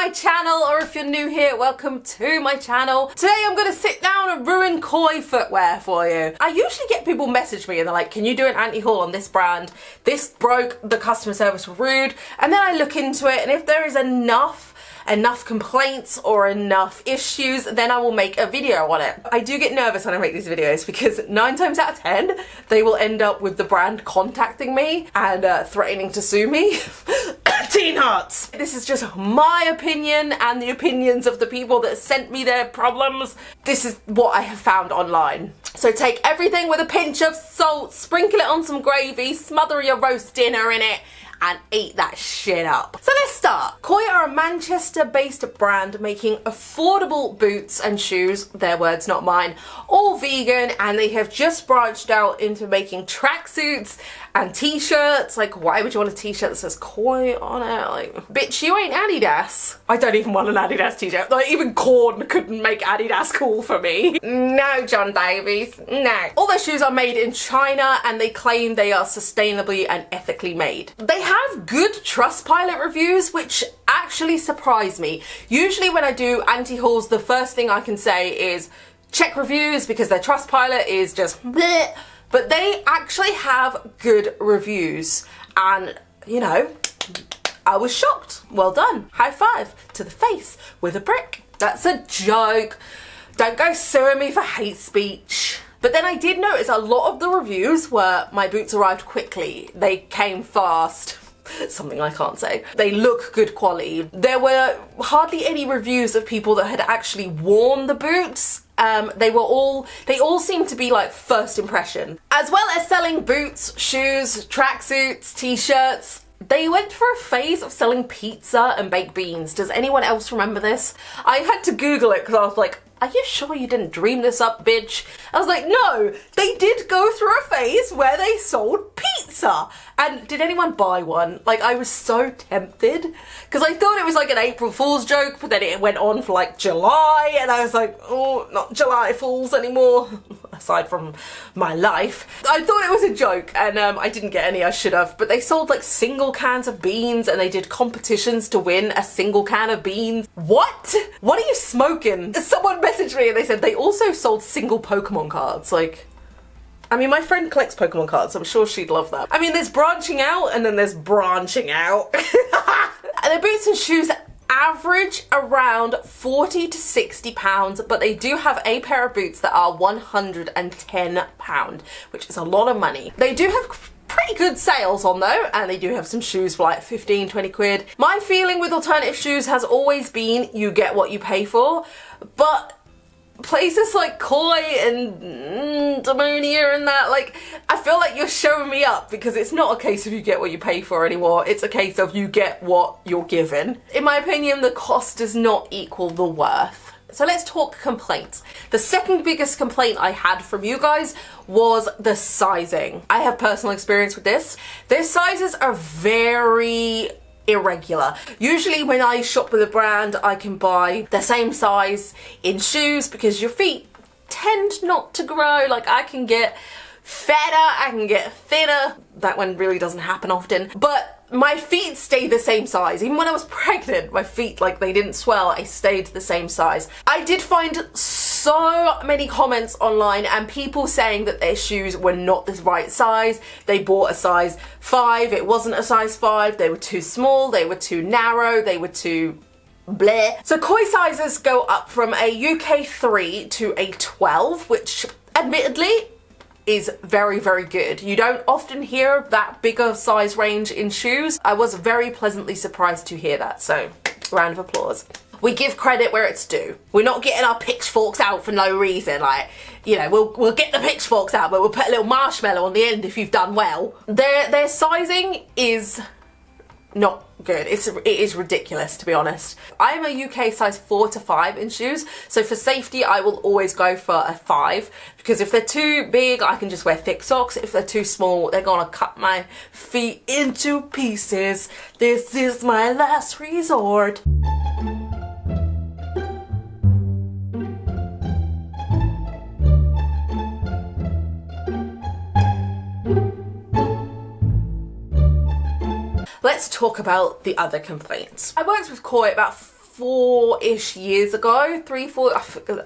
my channel, or if you're new here, welcome to my channel. Today I'm gonna sit down and ruin Koi Footwear for you. I usually get people message me and they're like, can you do an anti-haul on this brand? This broke, the customer service were rude. And then I look into it, and if there is enough complaints or enough issues, then I will make a video on it. I do get nervous when I make these videos because 9 times out of 10 they will end up with the brand contacting me and threatening to sue me. Teen hearts! This is just my opinion and the opinions of the people that sent me their problems. This is what I have found online. So take everything with a pinch of salt, sprinkle it on some gravy, smother your roast dinner in it, and eat that shit up. So let's start. Koi are a Manchester-based brand making affordable boots and shoes, their words, not mine, all vegan, and they have just branched out into making tracksuits and t-shirts. Like, why would you want a t-shirt that says Koi on it? Like, bitch, you ain't Adidas. I don't even want an Adidas t-shirt. Like, even Korn couldn't make Adidas cool for me. No, John Davies, no. All their shoes are made in China, and they claim they are sustainably and ethically made. They have good Trustpilot reviews, which actually surprise me. Usually when I do anti-hauls, the first thing I can say is check reviews because their Trustpilot is just bleh. But they actually have good reviews, and you know, I was shocked. Well done. High five to the face with a brick. That's a joke. Don't go suing me for hate speech. But then I did notice a lot of the reviews were my boots arrived quickly. They came fast. Something I can't say. They look good quality. There were hardly any reviews of people that had actually worn the boots. They all seemed to be like first impression. As well as selling boots, shoes, tracksuits, t-shirts, they went for a phase of selling pizza and baked beans. Does anyone else remember this? I had to Google it because I was like, are you sure you didn't dream this up, bitch? I was like, no, they did go through a phase where they sold pizza. And did anyone buy one? Like, I was so tempted because I thought it was like an April Fool's joke, but then it went on for like July, and I was like, oh, not July Fools anymore. Aside from my life, I thought it was a joke, and I didn't get any. I should have. But they sold like single cans of beans, and they did competitions to win a single can of beans. What? What are you smoking? Someone messaged me and they said they also sold single Pokemon cards. Like, I mean, my friend collects Pokemon cards. I'm sure she'd love that. I mean, there's branching out and then there's branching out. And the boots and shoes average around 40 to 60 pounds, but they do have a pair of boots that are 110 pound, which is a lot of money. They do have pretty good sales on though, and they do have some shoes for like 15, 20 quid. My feeling with alternative shoes has always been you get what you pay for, but places like Koi and Demonia and that, like, I feel like you're showing me up because it's not a case of you get what you pay for anymore. It's a case of you get what you're given. In my opinion, the cost does not equal the worth. So let's talk complaints. The second biggest complaint I had from you guys was the sizing. I have personal experience with this. Their sizes are very irregular. Usually when I shop with a brand, I can buy the same size in shoes because your feet tend not to grow. Like, I can get fatter, I can get thinner. That one really doesn't happen often, but my feet stay the same size. Even when I was pregnant, my feet, like, they didn't swell. I stayed the same size. I did find so many comments online and people saying that their shoes were not the right size. They bought a size 5, it wasn't a size 5, they were too small, they were too narrow, they were too bleh. So Koi sizes go up from a UK 3 to a 12, which admittedly is very, very good. You don't often hear that bigger size range in shoes. I was very pleasantly surprised to hear that, so round of applause. We give credit where it's due. We're not getting our pitchforks out for no reason. Like, you know, we'll get the pitchforks out, but we'll put a little marshmallow on the end if you've done well. Their sizing is not good. It is ridiculous, to be honest. I am a UK size 4 to 5 in shoes, so for safety I will always go for a 5, because if they're too big I can just wear thick socks. If they're too small they're gonna cut my feet into pieces. This is my last resort. Let's talk about the other complaints. I worked with Koi about 4-ish years ago, 3, 4,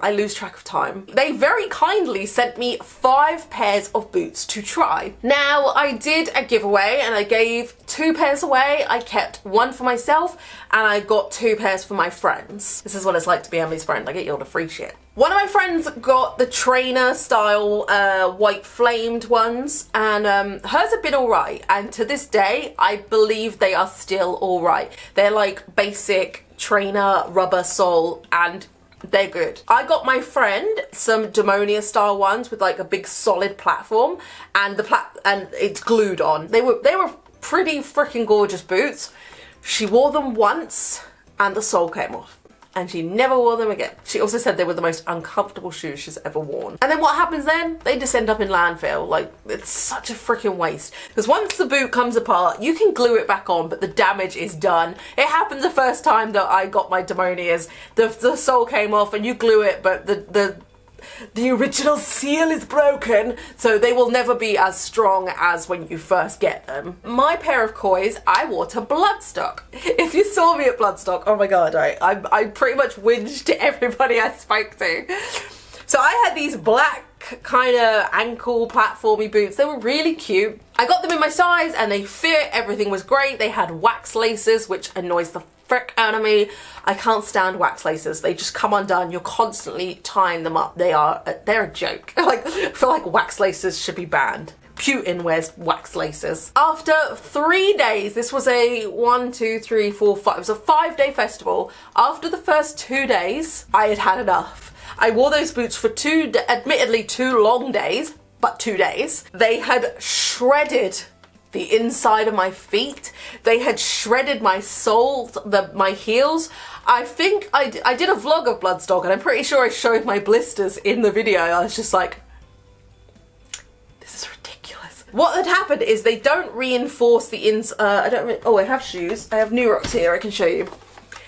I lose track of time. They very kindly sent me 5 pairs of boots to try. Now, I did a giveaway and I gave 2 pairs away. I kept 1 for myself and I got 2 pairs for my friends. This is what it's like to be Emily's friend. I get you all the free shit. One of my friends got the trainer style white flamed ones, and hers have been alright, and to this day I believe they are still alright. They're like basic trainer rubber sole and they're good. I got my friend some Demonia style ones with like a big solid platform and and it's glued on. They were pretty freaking gorgeous boots. She wore them once and the sole came off. And she never wore them again. She also said they were the most uncomfortable shoes she's ever worn. And then what happens then? They just end up in landfill. Like, it's such a freaking waste. Because once the boot comes apart, you can glue it back on, but the damage is done. It happened the first time that I got my Demonias. The sole came off and you glue it, but the original seal is broken, so they will never be as strong as when you first get them. My pair of Kois, I wore to Bloodstock. If you saw me at Bloodstock, oh my god, I pretty much whinged to everybody I spoke to. So I had these black kind of ankle platformy boots. They were really cute. I got them in my size and they fit, everything was great. They had wax laces, which annoys the frick out of me. I can't stand wax laces. They just come undone. You're constantly tying them up. They're a joke. Like, I feel like wax laces should be banned. Putin wears wax laces. After 3 days, this was a 1, 2, 3, 4, 5, it was a 5-day festival. After the first 2 days, I had had enough. I wore those boots for admittedly 2 long days, but 2 days. They had shredded the inside of my feet. They had shredded my soles, my heels. I think I did a vlog of Bloodstock and I'm pretty sure I showed my blisters in the video. I was just like, this is ridiculous. What had happened is they don't reinforce the I have shoes. I have New Rocks here, I can show you.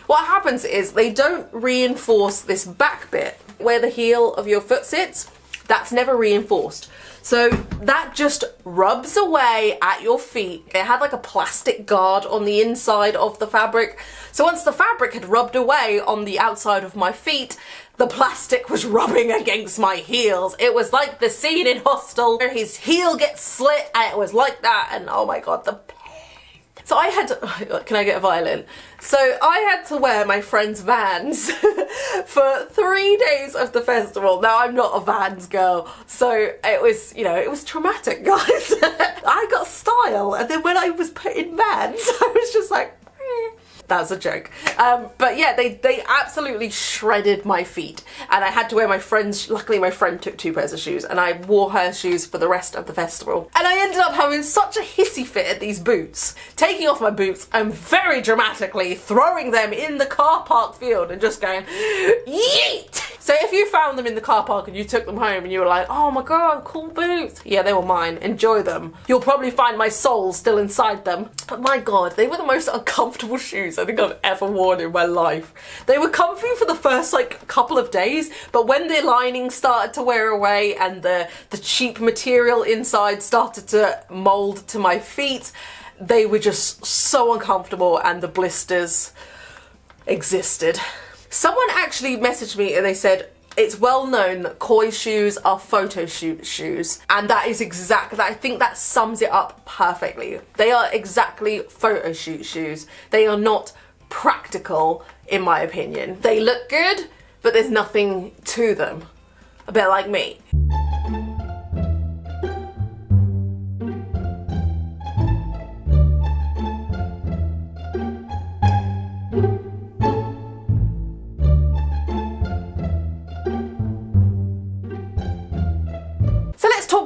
What happens is they don't reinforce this back bit where the heel of your foot sits. That's never reinforced. So that just rubs away at your feet. It had like a plastic guard on the inside of the fabric. So once the fabric had rubbed away on the outside of my feet, the plastic was rubbing against my heels. It was like the scene in Hostel where his heel gets slit and it was like that, and oh my god, the pain. So I had to, can I get a violin? So I had to wear my friend's Vans for 3 days of the festival. Now I'm not a Vans girl, so it was, you know, it was traumatic, guys. I got style, and then when I was put in Vans, I was just like, that was a joke. But yeah, they absolutely shredded my feet. And I had to wear my friend's, luckily my friend took 2 pairs of shoes and I wore her shoes for the rest of the festival. And I ended up having such a hissy fit at these boots, taking off my boots and very dramatically throwing them in the car park field and just going, yeet! So if you found them in the car park and you took them home and you were like, oh my god, cool boots. Yeah, they were mine, enjoy them. You'll probably find my soles still inside them. But my god, they were the most uncomfortable shoes I think I've ever worn in my life. They were comfy for the first like couple of days, but when the lining started to wear away and the cheap material inside started to mold to my feet, they were just so uncomfortable and the blisters existed. Someone actually messaged me and they said, it's well known that Koi shoes are photo shoot shoes, and that is exactly, I think that sums it up perfectly. They are exactly photo shoot shoes. They are not practical, in my opinion. They look good, but there's nothing to them. A bit like me.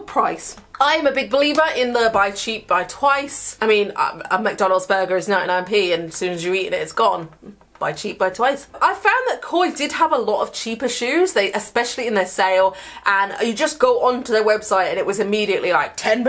Price. I am a big believer in the buy cheap, buy twice. I mean, a McDonald's burger is 99p and as soon as you eat it, it's gone. Buy cheap, buy twice. I found that Koi did have a lot of cheaper shoes, especially in their sale, and you just go onto their website and it was immediately like 10%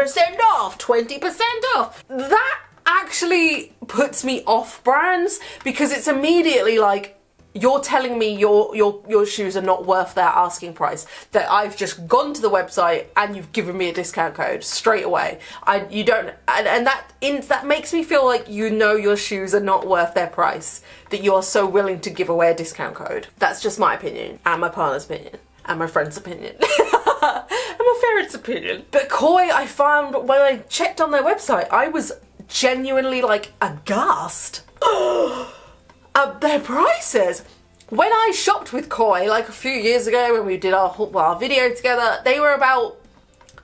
off, 20% off. That actually puts me off brands because it's immediately like, you're telling me your shoes are not worth their asking price, that I've just gone to the website and you've given me a discount code straight away. That makes me feel like you know your shoes are not worth their price, that you are so willing to give away a discount code. That's just my opinion, and my partner's opinion, and my friend's opinion. And my parents' opinion. But Koi, I found when I checked on their website, I was genuinely like aghast at their prices. When I shopped with Koi like a few years ago when we did our video together, they were about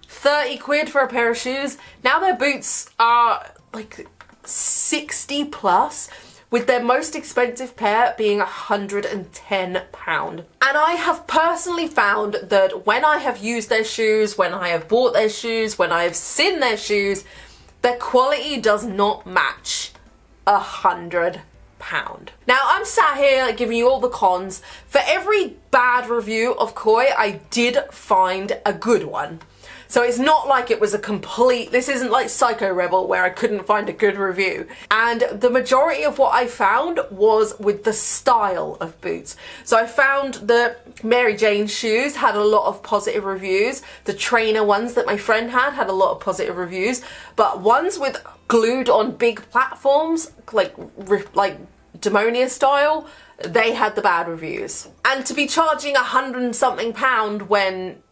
30 quid for a pair of shoes. Now their boots are like 60 plus, with their most expensive pair being £110. And I have personally found that when I have used their shoes, when I have bought their shoes, when I have seen their shoes, their quality does not match £100. Now I'm sat here like, giving you all the cons. For every bad review of Koi, I did find a good one. So it's not like it was this isn't like Psycho Rebel where I couldn't find a good review. And the majority of what I found was with the style of boots. So I found that Mary Jane's shoes had a lot of positive reviews. The trainer ones that my friend had a lot of positive reviews. But ones with glued on big platforms, like Demonia style, they had the bad reviews. And to be charging £100 and something when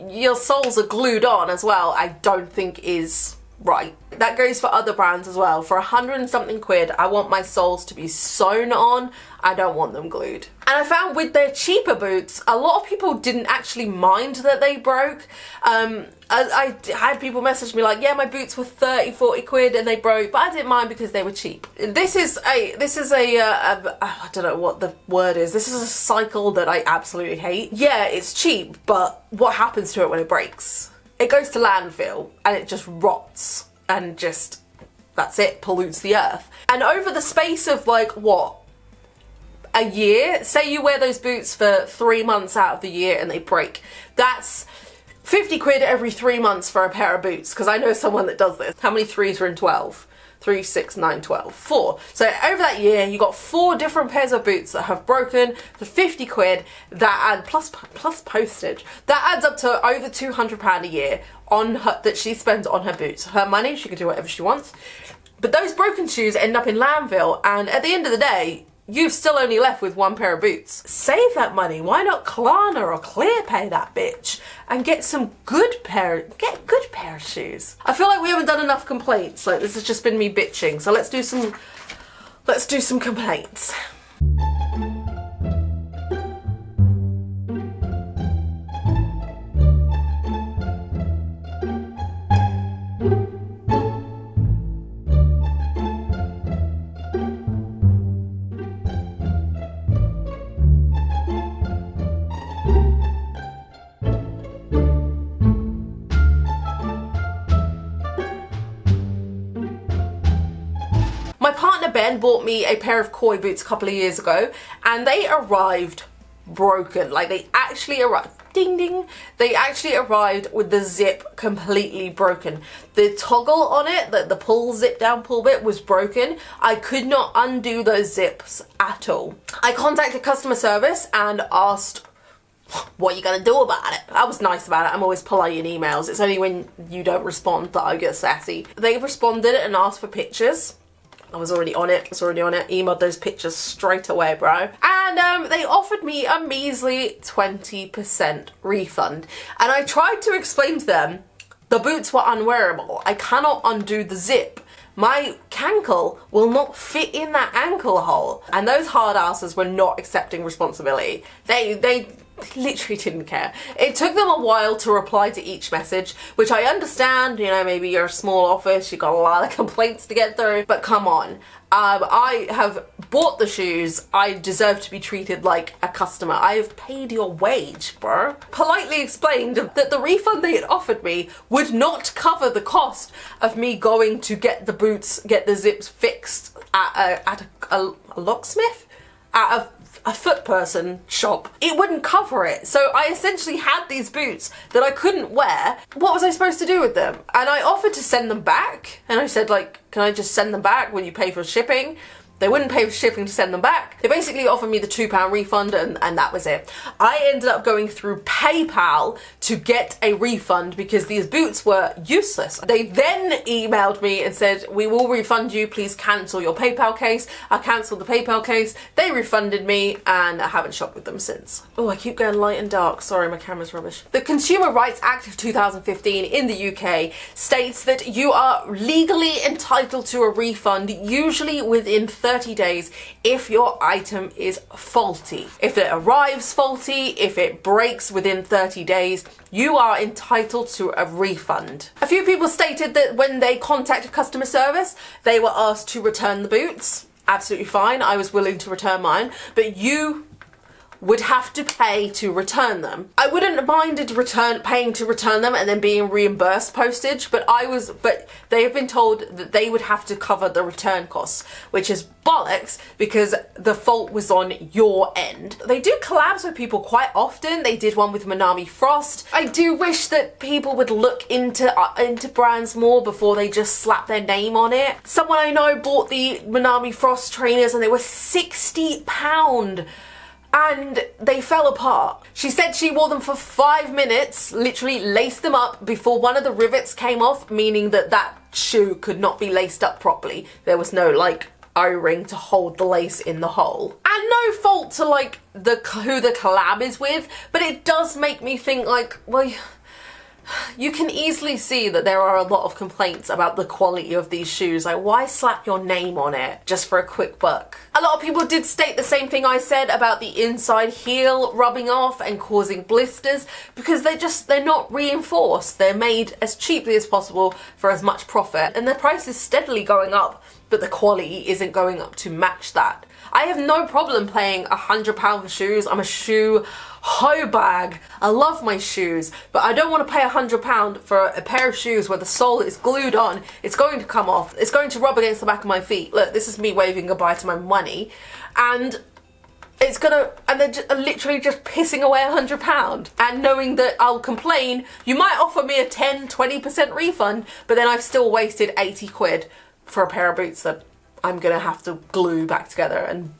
your soles are glued on as well, I don't think is right. That goes for other brands as well. For £100 and something, I want my soles to be sewn on. I don't want them glued. And I found with their cheaper boots, a lot of people didn't actually mind that they broke. I had people message me like, yeah, my boots were 30, 40 quid and they broke, but I didn't mind because they were cheap. This is a I don't know what the word is. This is a cycle that I absolutely hate. Yeah, it's cheap, but what happens to it when it breaks? It goes to landfill and it just rots and just, that's it, pollutes the earth. And over the space of like, what, a year? Say you wear those boots for 3 months out of the year and they break. That's 50 quid every 3 months for a pair of boots, because I know someone that does this. How many 3s are in 12? 3, 6, 9, 12. 4. So over that year, you got 4 different pairs of boots that have broken for 50 quid, that add plus postage. That adds up to over £200 a year that she spends on her boots. Her money, she can do whatever she wants. But those broken shoes end up in landfill, and at the end of the day, you've still only left with 1 pair of boots. Save that money. Why not Klarna or ClearPay that bitch and get some good pair of shoes? I feel like we haven't done enough complaints. Like, this has just been me bitching. So let's do some complaints. My partner Ben bought me a pair of Koi boots a couple of years ago, and they arrived broken. Like, they actually arrived, ding ding, they actually arrived with the zip completely broken. The toggle on it, the pull zip down pull bit, was broken. I could not undo those zips at all. I contacted customer service and asked, what are you gonna do about it? I was nice about it. I'm always polite in emails. It's only when you don't respond that I get sassy. They responded and asked for pictures. I was already on it, emailed those pictures straight away, bro. And they offered me a measly 20% refund. And I tried to explain to them, the boots were unwearable. I cannot undo the zip. My cankle will not fit in that ankle hole. And those hard asses were not accepting responsibility. They literally didn't care. It took them a while to reply to each message, which I understand, you know, maybe you're a small office, you've got a lot of complaints to get through, but come on. I have bought the shoes, I deserve to be treated like a customer. I have paid your wage, bro. Politely explained that the refund they had offered me would not cover the cost of me going to get the boots, get the zips fixed at a locksmith? At a foot person shop. It wouldn't cover it. So I essentially had these boots that I couldn't wear. What was I supposed to do with them? And I offered to send them back. And I said, like, can I just send them back when you pay for shipping? They wouldn't pay for shipping to send them back. They basically offered me the £2 refund and that was it. I ended up going through PayPal to get a refund because these boots were useless. They then emailed me and said, we will refund you, please cancel your PayPal case. I cancelled the PayPal case, they refunded me, and I haven't shopped with them since. Oh, I keep going light and dark. Sorry, my camera's rubbish. The Consumer Rights Act of 2015 in the UK states that you are legally entitled to a refund, usually within 30 days if your item is faulty. If it arrives faulty, if it breaks within 30 days, you are entitled to a refund. A few people stated that when they contacted customer service, they were asked to return the boots. Absolutely fine, I was willing to return mine, but you would have to pay to return them. I wouldn't have minded paying to return them and then being reimbursed postage, but they have been told that they would have to cover the return costs, which is bollocks because the fault was on your end. They do collabs with people quite often. They did one with Manami Frost. I do wish that people would look into brands more before they just slap their name on it. Someone I know bought the Manami Frost trainers and they were £60. And they fell apart. She said she wore them for 5 minutes, literally laced them up before one of the rivets came off, meaning that that shoe could not be laced up properly. There was no like O-ring to hold the lace in the hole. And no fault to like who the collab is with, but it does make me think like, well, you can easily see that there are a lot of complaints about the quality of these shoes. Like, why slap your name on it just for a quick buck? A lot of people did state the same thing I said about the inside heel rubbing off and causing blisters because they're not reinforced. They're made as cheaply as possible for as much profit, and the price is steadily going up, but the quality isn't going up to match that. I have no problem paying £100 for shoes. I'm a shoe hoe bag. I love my shoes, but I don't want to pay £100 for a pair of shoes where the sole is glued on, it's going to come off, it's going to rub against the back of my feet. Look, this is me waving goodbye to my money, and they're literally just pissing away £100. And knowing that I'll complain, you might offer me a 10-20% refund, but then I've still wasted 80 quid for a pair of boots that I'm gonna have to glue back together and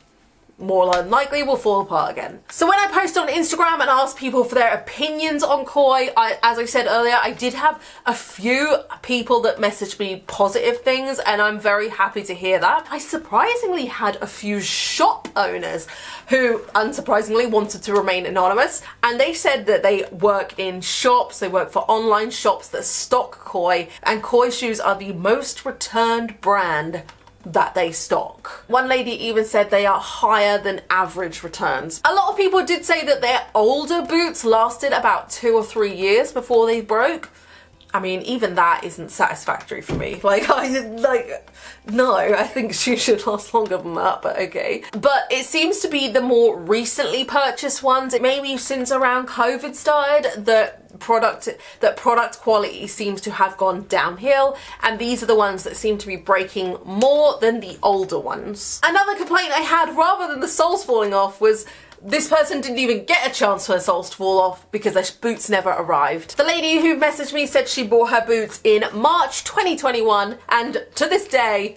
more than likely will fall apart again. So when I post on Instagram and ask people for their opinions on Koi, as I said earlier, I did have a few people that messaged me positive things, and I'm very happy to hear that. I surprisingly had a few shop owners who unsurprisingly wanted to remain anonymous, and they said that they work in shops, they work for online shops that stock Koi, and Koi shoes are the most returned brand that they stock. One lady even said they are higher than average returns. A lot of people did say that their older boots lasted about 2 or 3 years before they broke. I mean, even that isn't satisfactory for me. No, I think shoes should last longer than that, but okay. But it seems to be the more recently purchased ones, it may be since around COVID started, that product quality seems to have gone downhill, and these are the ones that seem to be breaking more than the older ones. Another complaint I had, rather than the soles falling off, was this person didn't even get a chance for her soles to fall off because their boots never arrived. The lady who messaged me said she bought her boots in March 2021, and to this day,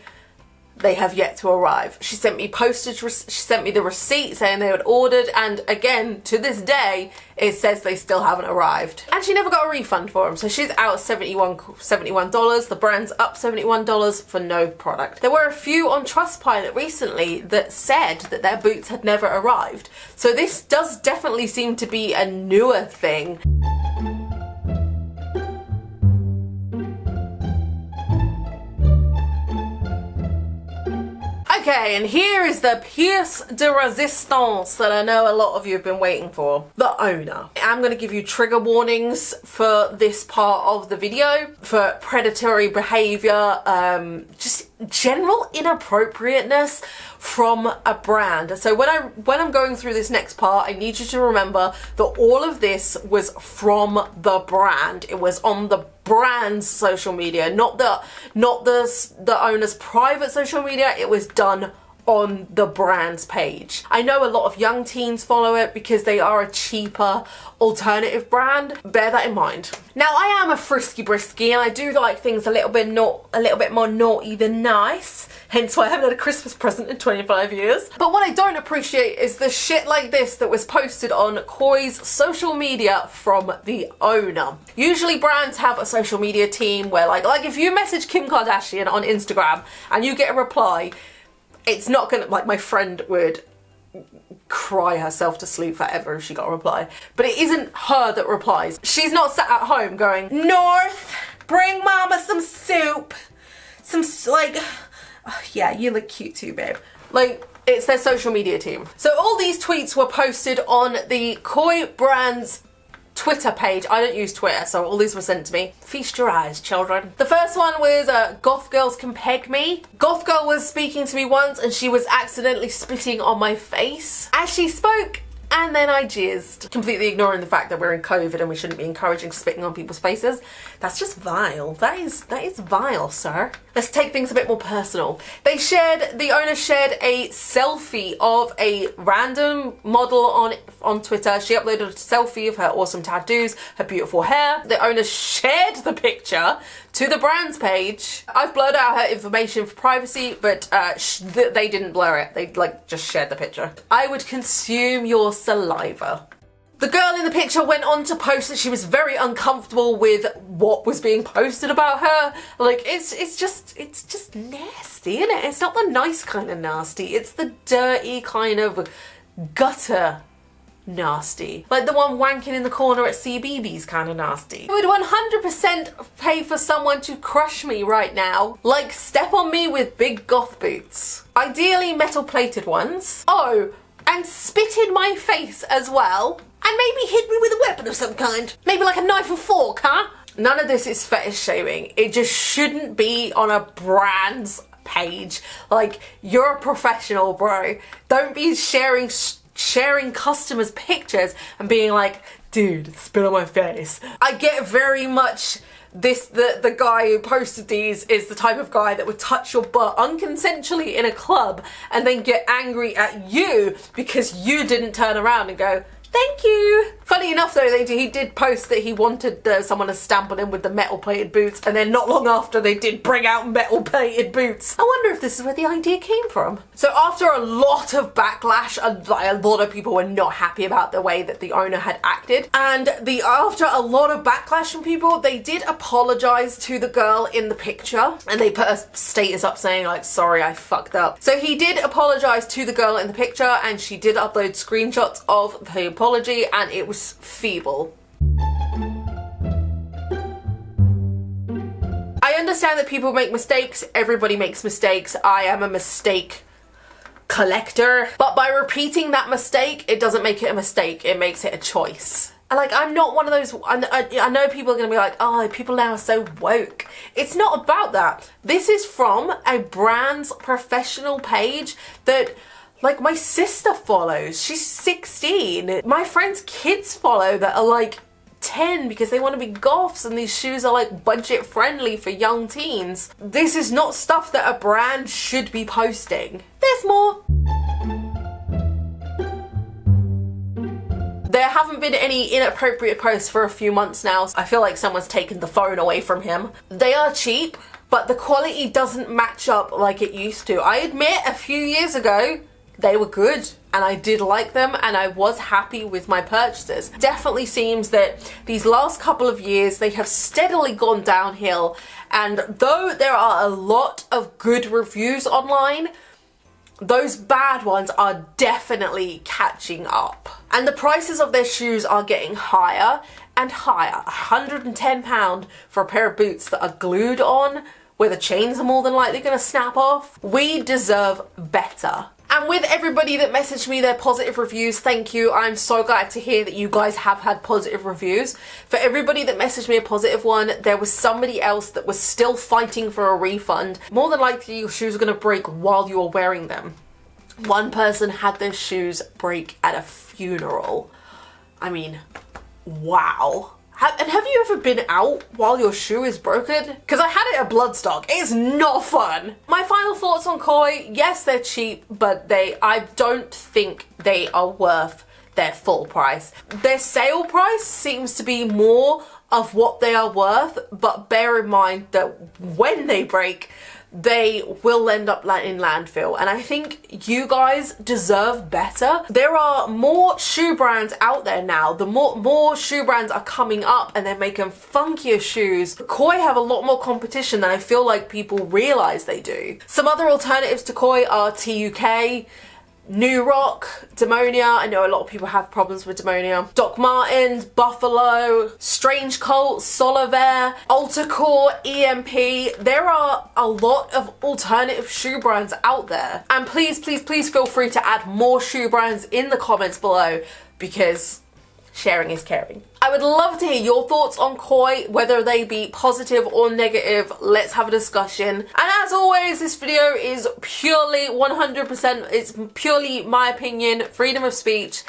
they have yet to arrive. She sent me postage, she sent me the receipt saying they had ordered, and again, to this day, it says they still haven't arrived. And she never got a refund for them, so she's out $71. The brand's up $71 for no product. There were a few on Trustpilot recently that said that their boots had never arrived. So this does definitely seem to be a newer thing. Okay, and here is the pièce de résistance that I know a lot of you have been waiting for. The owner. I'm going to give you trigger warnings for this part of the video, for predatory behaviour, just general inappropriateness from a brand. So when I'm going through this next part, I need you to remember that all of this was from the brand. It was on the brand's social media, not the owner's private social media. It was done on the brand's page. I know a lot of young teens follow it because they are a cheaper alternative brand. Bear that in mind. Now, I am a frisky brisky and I do like things a little bit more naughty than nice. Hence why I haven't had a Christmas present in 25 years. But what I don't appreciate is the shit like this that was posted on Koi's social media from the owner. Usually brands have a social media team where like if you message Kim Kardashian on Instagram and you get a reply, it's not gonna, like, my friend would cry herself to sleep forever if she got a reply. But it isn't her that replies. She's not sat at home going, North, bring mama some soup. Some, like, oh, yeah, you look cute too, babe. Like, it's their social media team. So all these tweets were posted on the Koi brand's Twitter page. I don't use Twitter, so all these were sent to me. Feast your eyes, children. The first one was Goth Girls Can Peg Me. Goth Girl was speaking to me once and she was accidentally spitting on my face as she spoke, and then I jizzed, completely ignoring the fact that we're in COVID and we shouldn't be encouraging spitting on people's faces. That's just vile. That is vile, sir. Let's take things a bit more personal. The owner shared a selfie of a random model on Twitter. She uploaded a selfie of her awesome tattoos, her beautiful hair. The owner shared the picture to the brand's page. I've blurred out her information for privacy, but they didn't blur it. They just shared the picture. I would consume your saliva. The girl in the picture went on to post that she was very uncomfortable with what was being posted about her. Like, it's just nasty, isn't it? It's not the nice kind of nasty. It's the dirty kind of gutter nasty. Like the one wanking in the corner at CBeebies kind of nasty. I would 100% pay for someone to crush me right now. Like, step on me with big goth boots. Ideally metal plated ones. Oh, and spit in my face as well. And maybe hit me with a weapon of some kind. Maybe like a knife and fork, huh? None of this is fetish shaming. It just shouldn't be on a brand's page. Like, you're a professional, bro. Don't be sharing customers' pictures and being like, dude, spit on my face. I get very much the guy who posted these is the type of guy that would touch your butt unconsensually in a club and then get angry at you because you didn't turn around and go, thank you. Funny enough though, he did post that he wanted someone to stamp on him with the metal plated boots, and then not long after they did bring out metal plated boots. I wonder if this is where the idea came from. So after a lot of backlash, a lot of people were not happy about the way that the owner had acted, and after a lot of backlash from people, they did apologize to the girl in the picture, and they put a status up saying like, sorry, I fucked up. So he did apologize to the girl in the picture, and she did upload screenshots of the apology, and it was feeble. I understand that people make mistakes. Everybody makes mistakes. I am a mistake collector. But by repeating that mistake, it doesn't make it a mistake. It makes it a choice. And like, I'm not one of those, I know people are going to be like, oh, people now are so woke. It's not about that. This is from a brand's professional page that, like, my sister follows. She's 16. My friends' kids follow that are like 10 because they want to be goths, and these shoes are like budget friendly for young teens. This is not stuff that a brand should be posting. There's more. There haven't been any inappropriate posts for a few months now. I feel like someone's taken the phone away from him. They are cheap, but the quality doesn't match up like it used to. I admit, a few years ago, they were good and I did like them and I was happy with my purchases. Definitely seems that these last couple of years they have steadily gone downhill, and though there are a lot of good reviews online, those bad ones are definitely catching up. And the prices of their shoes are getting higher and higher. £110 for a pair of boots that are glued on, where the chains are more than likely going to snap off. We deserve better. And with everybody that messaged me their positive reviews, thank you. I'm so glad to hear that you guys have had positive reviews. For everybody that messaged me a positive one, there was somebody else that was still fighting for a refund. More than likely, your shoes are going to break while you are wearing them. One person had their shoes break at a funeral. I mean, wow. And have you ever been out while your shoe is broken? Because I had it at Bloodstock. It's not fun. My final thoughts on Koi, yes, they're cheap, but I don't think they are worth their full price. Their sale price seems to be more of what they are worth, but bear in mind that when they break, they will end up in landfill, and I think you guys deserve better. There are more shoe brands out there now. The more shoe brands are coming up and they're making funkier shoes. Koi have a lot more competition than I feel like people realize they do. Some other alternatives to Koi are TUK, New Rock, Demonia. I know a lot of people have problems with Demonia. Doc Martens, Buffalo, Strange Cult, Solaire, Ultracore, EMP. There are a lot of alternative shoe brands out there. And please, please, please feel free to add more shoe brands in the comments below, because sharing is caring. I would love to hear your thoughts on Koi, whether they be positive or negative. Let's have a discussion. And as always, this video is purely 100%, it's purely my opinion, freedom of speech.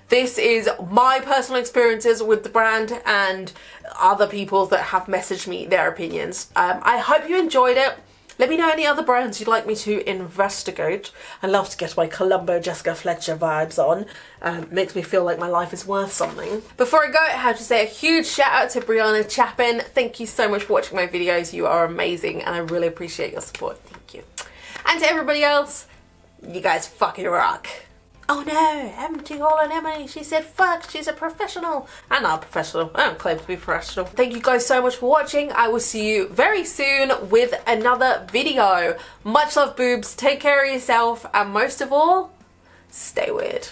This is my personal experiences with the brand and other people that have messaged me their opinions. I hope you enjoyed it. Let me know any other brands you'd like me to investigate. I love to get my Columbo Jessica Fletcher vibes on. Makes me feel like my life is worth something. Before I go, I have to say a huge shout out to Brianna Chapin. Thank you so much for watching my videos. You are amazing and I really appreciate your support. Thank you. And to everybody else, you guys fucking rock. Oh no, antihaul and Emily, she said fuck, she's a professional. I'm not a professional, I don't claim to be professional. Thank you guys so much for watching. I will see you very soon with another video. Much love, boobs, take care of yourself, and most of all, stay weird.